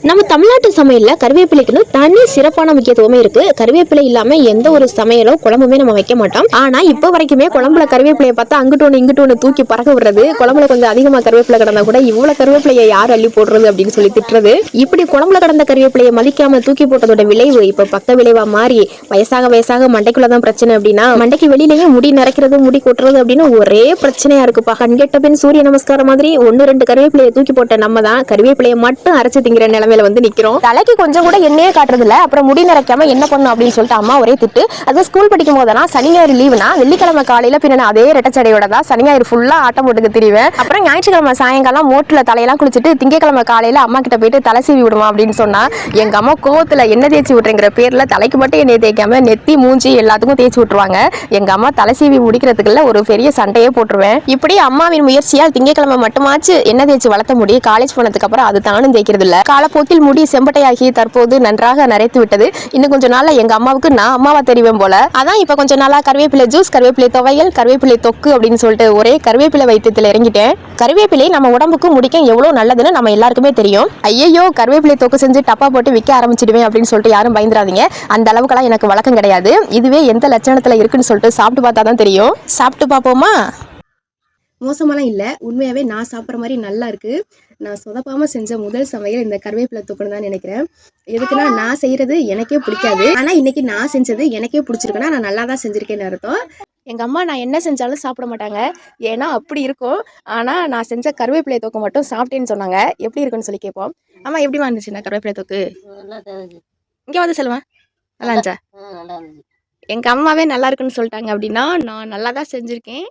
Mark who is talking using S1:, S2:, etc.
S1: நம்ம தமிழ்நாட்டு சமையல்ல கருவேப்பிலைக்குன்னு தனி சிறப்பான முக்கியத்துவமே இருக்கு. கருவேப்பிலை இல்லாம எந்த ஒரு சமையலோ குழம்புமே நம்ம வைக்க மாட்டோம். ஆனா இப்போ வரைக்குமே குழம்புல கருவேப்பிலையை பார்த்தா அங்கிட்டு ஒண்ணு இங்கிட்டு ஒண்ணு தூக்கி பறக்க விடுறது, குழம்புல கொஞ்சம் அதிகமா கருவேப்பிலை கிடந்தா கூட இவ்வளவு கருவேப்பிலையை யார் அள்ளி போடுறது அப்படின்னு சொல்லி திட்டுறது. இப்படி குழம்புல கடந்த கருவேப்பிலையை மதிக்காம தூக்கி போட்டதோட விளைவு இப்ப பக்க விளைவா மாறி வயசாக மண்டைக்குள்ளதான் பிரச்சனை அப்படின்னா மண்டைக்கு வெளியிலேயே முடி நிறைக்கிறது முடி கொட்டுறது அப்படின்னு ஒரே பிரச்சனையா இருக்குப்பா. கண்கெட்ட பின் சூரிய நமஸ்காரம் மாதிரி ஒன்னு ரெண்டு கருவேப்பிலையை தூக்கி போட்ட நம்ம தான் கருவேப்பிலையை மட்டும் அரைச்சு திங்கிற நிலைமையில வந்து நிக்கிறோம். தலைக்கு கொஞ்சம் கூட எண்ணெயே காட்டுறது இல்ல. அப்புறம் முடி நிறைக்காம என்ன பண்ணும் அப்படின்னு சொல்லிட்டு அம்மா ஒரே திட்டு. அது ஸ்கூல் படிக்கும் போதெல்லாம் சனி ஞாயிறு லீவுனா வெள்ளிக்கிழமை காலையில பின்ன அதே ரெட்டச்சடையோட தான் சனி ஞாயிறு ஃபுல்லா ஆட்டம் போட்டுக்கு திரிவேன். அப்புறம் ஞாயிற்றுக்கிழமை சாயங்காலம் மோட்டில் தலையெல்லாம் குளிச்சுட்டு திங்கக்கிழமை காலையில அம்மா கிட்ட போயிட்டு தலை சீவி விடுமா அப்படின்னு சொன்னா எங்க அம்மா கோவத்துல எண்ணெய் தேய்ச்சி விட்டுறங்கிற பேர்ல தலைக்கு மட்டும் எண்ணெய் தேய்க்காம நெத்தி மூஞ்சி எல்லாத்துக்கும் தேய்ச்சி விட்டுருவாங்க. எங்க அம்மா தலை சீவி முடிக்கிறதுக்குள்ள ஒரு பெரிய சண்டையே போட்டுருவேன். இப்படி அம்மாவின் முயற்சியால் திங்கக்கிழமை மட்டுமாச்சு எண்ணெய் தேய்ச்சி வளர்த்த முடி காலேஜ் போனதுக்கு அப்புறம் அது தானும் தேய்க்கிறது இல்ல. காலப்போக்கில் முடி செம்பட்டையாகி தற்போது நன்றாக நரைத்து விட்டது. இன்னும் கொஞ்சம் நாள்ல எங்க அம்மாவுக்கு நான் அம்மாவா தெரிவேன் போல. அதான் இப்ப கொஞ்சம் நாளா கருவேப்பிலை ஜூஸ், கருவேப்பிலை துவையல், கருவேப்பிலை தொக்கு அப்படின்னு சொல்லிட்டு ஒரே கருவேப்பிலை வைத்தியத்துல இறங்கிட்டேன். கருவேப்பிலை நம்ம உடம்புக்கு முடிக்கும் எவ்வளவு நல்லதுன்னு நம்ம எல்லாருக்குமே தெரியும். ஐயோ கருவேப்பிலை தொக்கு செஞ்சு டப்பா போட்டு விற்க ஆரம்பிச்சிடுவேன் அப்படின்னு சொல்லிட்டு யாரும் பயந்துராதீங்க. அந்த அளவுக்குலாம் எனக்கு வழக்கம் கிடையாது. இதுவே எந்த லட்சணத்துல இருக்குன்னு சொல்லிட்டு சாப்பிட்டு பார்த்தா தான் தெரியும். சாப்பிட்டு பார்ப்போமா?
S2: மோசமாலாம் இல்லை, உண்மையாகவே நான் சாப்பிட்ற மாதிரி நல்லா இருக்குது. நான் சொதப்பாமல் செஞ்ச முதல் சமையல் இந்த கருவேப்பிலை தொக்குன்னு தான் நினைக்கிறேன். எதுக்குன்னா நான் செய்கிறது எனக்கே பிடிக்காது, ஆனால் இன்றைக்கி நான் செஞ்சது எனக்கே பிடிச்சிருக்குன்னா நான் நல்லா தான் செஞ்சுருக்கேன்னு அர்த்தம். எங்கள் அம்மா நான் என்ன செஞ்சாலும் சாப்பிட மாட்டாங்க, ஏன்னா அப்படி இருக்கும். ஆனால் நான் செஞ்ச கருவேப்பிலை தொக்கு மட்டும் சாப்பிட்டேன்னு சொன்னாங்க. எப்படி இருக்குன்னு சொல்லி கேட்போம். ஆமாம், எப்படிமா இருந்துச்சுண்ணா கருவேப்பிலை தொக்கு? இங்கே வந்து சொல்லுவேன். நல்லா இருந்துச்சா? எங்கள் அம்மாவே நல்லா இருக்குன்னு சொல்லிட்டாங்க அப்படின்னா நான் நல்லா தான் செஞ்சுருக்கேன்.